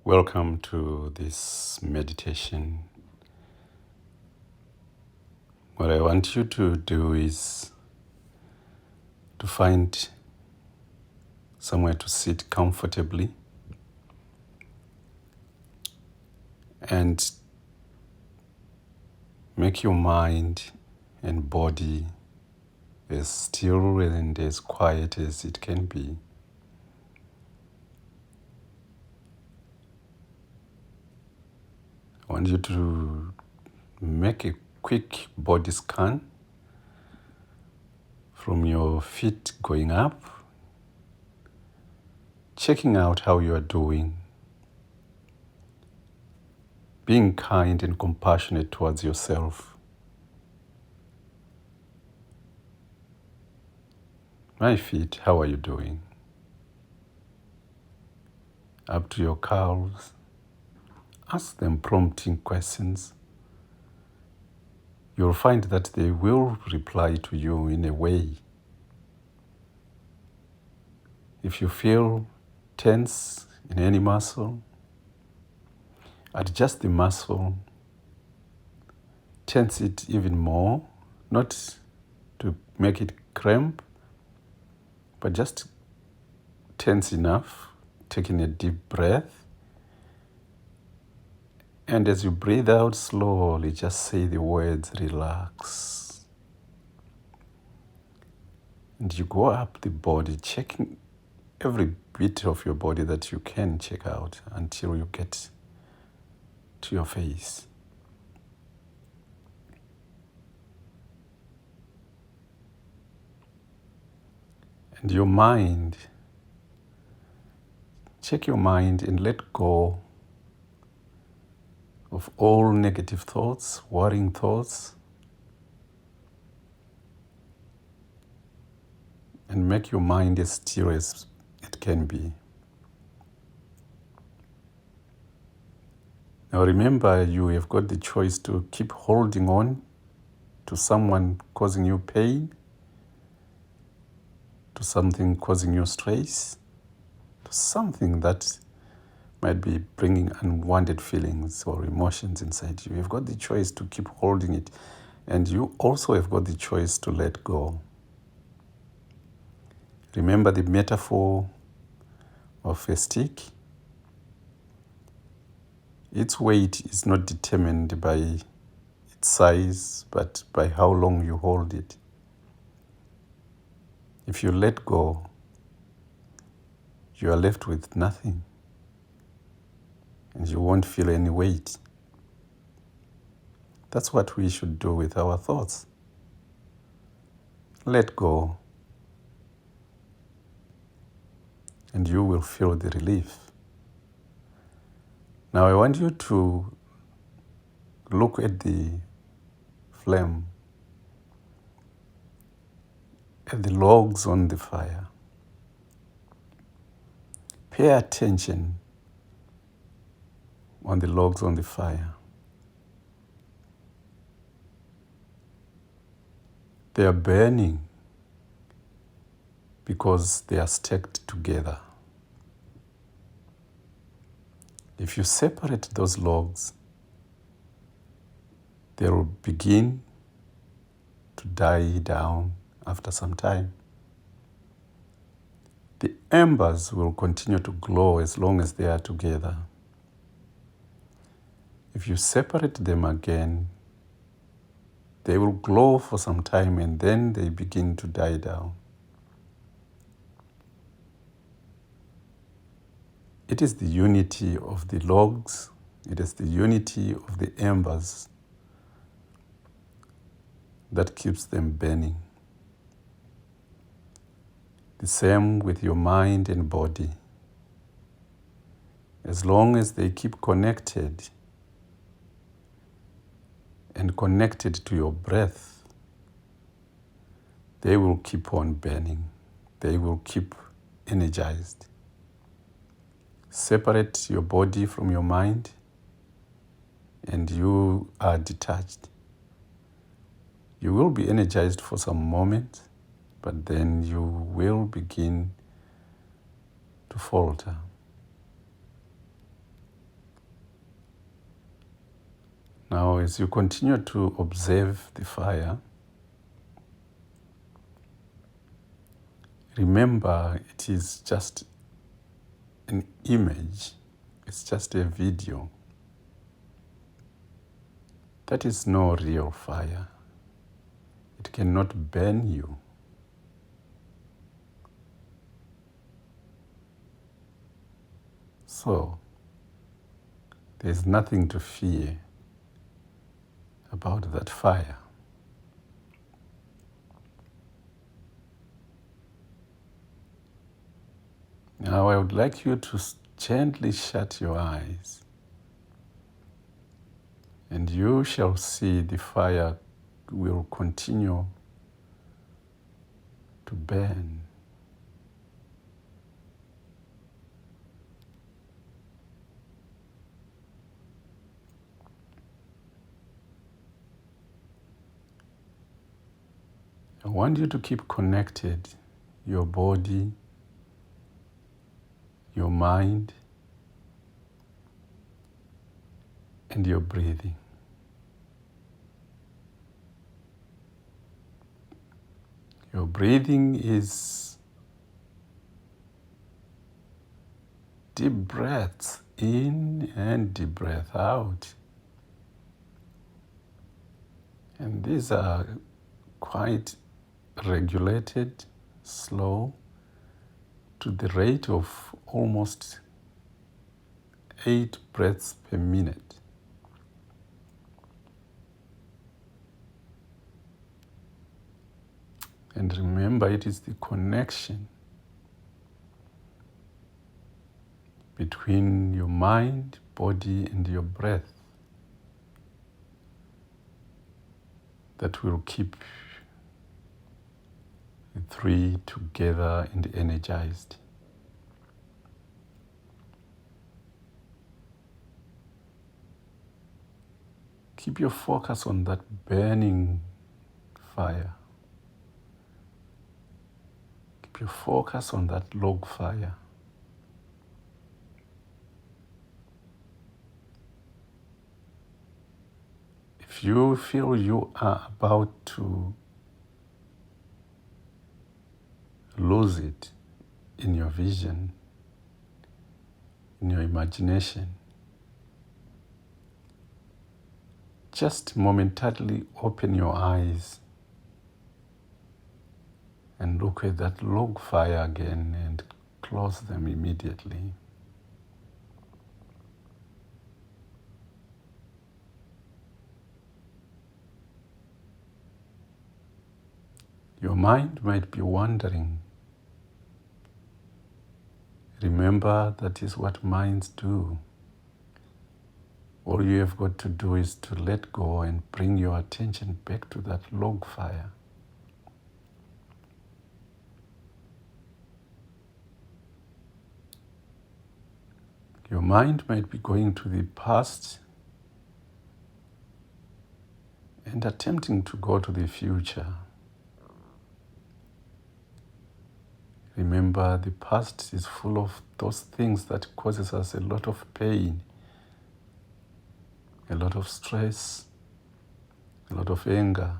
Welcome to this meditation. What I want you to do is to find somewhere to sit comfortably and make your mind and body as still and as quiet as it can be. I want you to make a quick body scan from your feet going up, checking out how you are doing, being kind and compassionate towards yourself. My feet, how are you doing? Up to your calves. Ask them prompting questions. You'll find that they will reply to you in a way. If you feel tense in any muscle, adjust the muscle, tense it even more, not to make it cramp, but just tense enough, taking a deep breath. And as you breathe out slowly, just say the words, relax. And you go up the body, checking every bit of your body that you can check out until you get to your face. And your mind, check your mind and let go of all negative thoughts, worrying thoughts, and make your mind as still as it can be. Now remember, you have got the choice to keep holding on to someone causing you pain, to something causing you stress, to something that might be bringing unwanted feelings or emotions inside you. You've got the choice to keep holding it, and you also have got the choice to let go. Remember the metaphor of a stick? Its weight is not determined by its size, but by how long you hold it. If you let go, you are left with nothing, and you won't feel any weight. That's what we should do with our thoughts. Let go, and you will feel the relief. Now I want you to look at the flame, at the logs on the fire. Pay attention on the logs on the fire. They are burning because they are stacked together. If you separate those logs, they will begin to die down after some time. The embers will continue to glow as long as they are together. If you separate them again, they will glow for some time and then they begin to die down. It is the unity of the logs, it is the unity of the embers that keeps them burning. The same with your mind and body. As long as they keep connected and connected to your breath, they will keep on burning. They will keep energized. Separate your body from your mind and you are detached. You will be energized for some moment, but then you will begin to falter. Now, as you continue to observe the fire, remember it is just an image, it's just a video. That is no real fire. It cannot burn you. So, there's nothing to fear about that fire. Now I would like you to gently shut your eyes, and you shall see the fire will continue to burn. I want you to keep connected, your body, your mind, and your breathing. Your breathing is deep breaths in and deep breath out. And these are quite regulated, slow, to the rate of almost 8 breaths per minute. And remember, it is the connection between your mind, body, and your breath that will keep the three together and energized. Keep your focus on that burning fire. Keep your focus on that log fire. If you feel you are about to lose it in your vision, in your imagination, just momentarily open your eyes and look at that log fire again and close them immediately. Your mind might be wandering. Remember, that is what minds do. All you have got to do is to let go and bring your attention back to that log fire. Your mind might be going to the past and attempting to go to the future. Remember, the past is full of those things that causes us a lot of pain, a lot of stress, a lot of anger.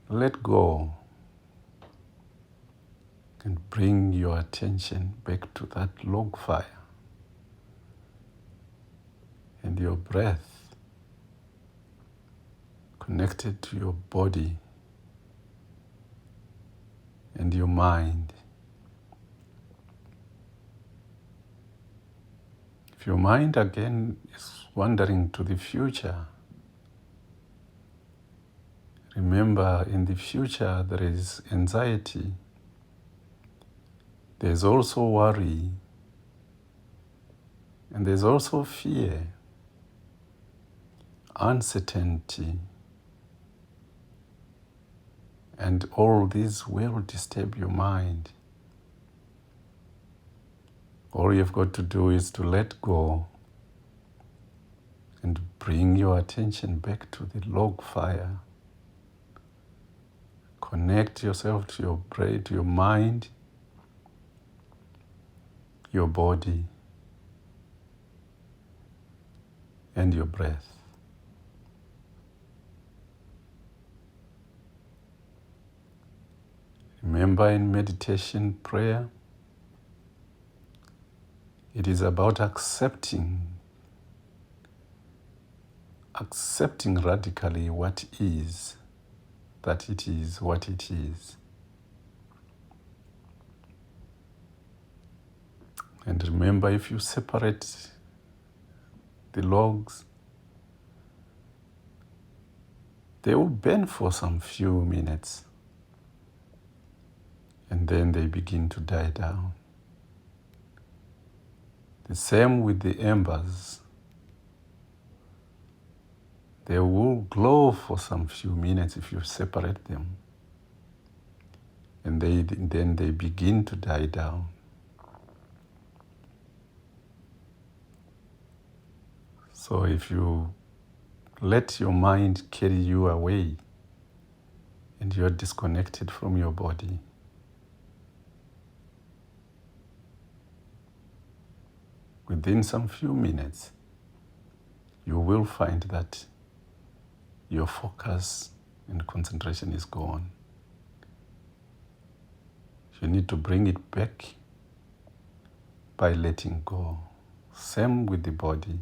Let go and bring your attention back to that log fire and your breath connected to your body and your mind. If your mind again is wandering to the future, remember, in the future there is anxiety, there's also worry, and there's also fear, uncertainty, and all these will disturb your mind. All you've got to do is to let go and bring your attention back to the log fire. Connect yourself to your brain, to your mind, your body, and your breath. Remember, in meditation prayer, it is about accepting radically what is, that it is what it is. And remember, if you separate the logs, they will burn for some few minutes, and then they begin to die down. The same with the embers. They will glow for some few minutes if you separate them, and then they begin to die down. So if you let your mind carry you away and you're disconnected from your body, within some few minutes, you will find that your focus and concentration is gone. You need to bring it back by letting go. Same with the body.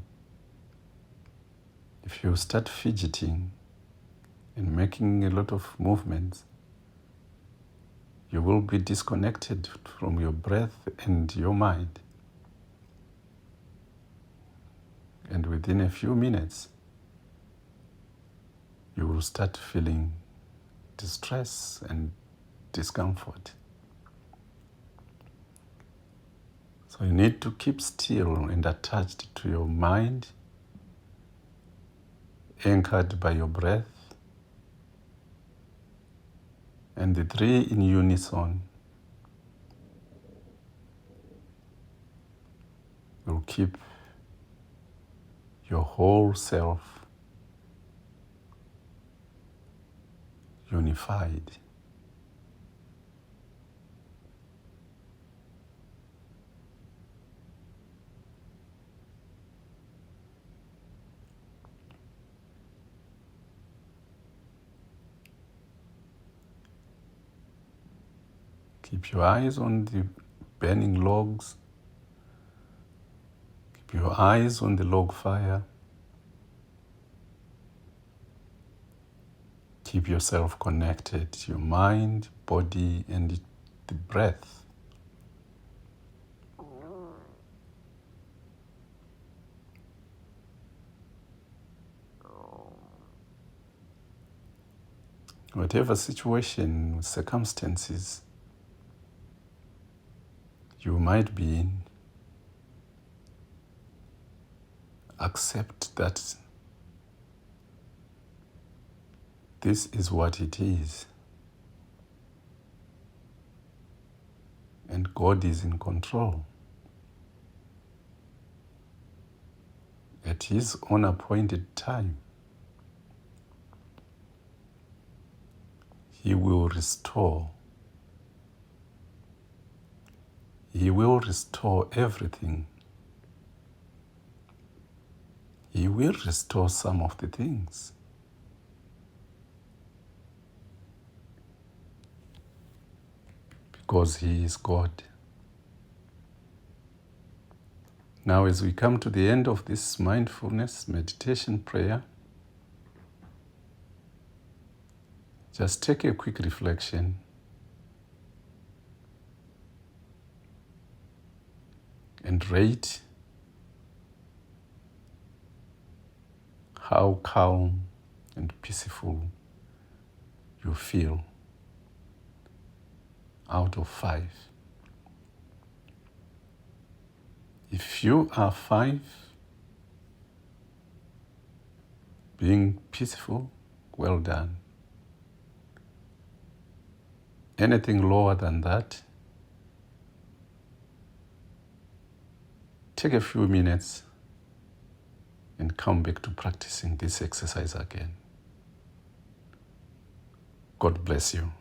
If you start fidgeting and making a lot of movements, you will be disconnected from your breath and your mind. And within a few minutes, you will start feeling distress and discomfort. So you need to keep still and attached to your mind, anchored by your breath, and the three in unison will keep your whole self unified. Keep your eyes on the burning logs. Keep your eyes on the log fire. Keep yourself connected to your mind, body, and the breath. Whatever situation, circumstances you might be in, accept that this is what it is. And God is in control. At His own appointed time, He will restore. He will restore everything. He will restore some of the things. Because He is God. Now, as we come to the end of this mindfulness meditation prayer, just take a quick reflection and rate how calm and peaceful you feel out of 5. If you are 5, being peaceful, well done. Anything lower than that, take a few minutes and come back to practicing this exercise again. God bless you.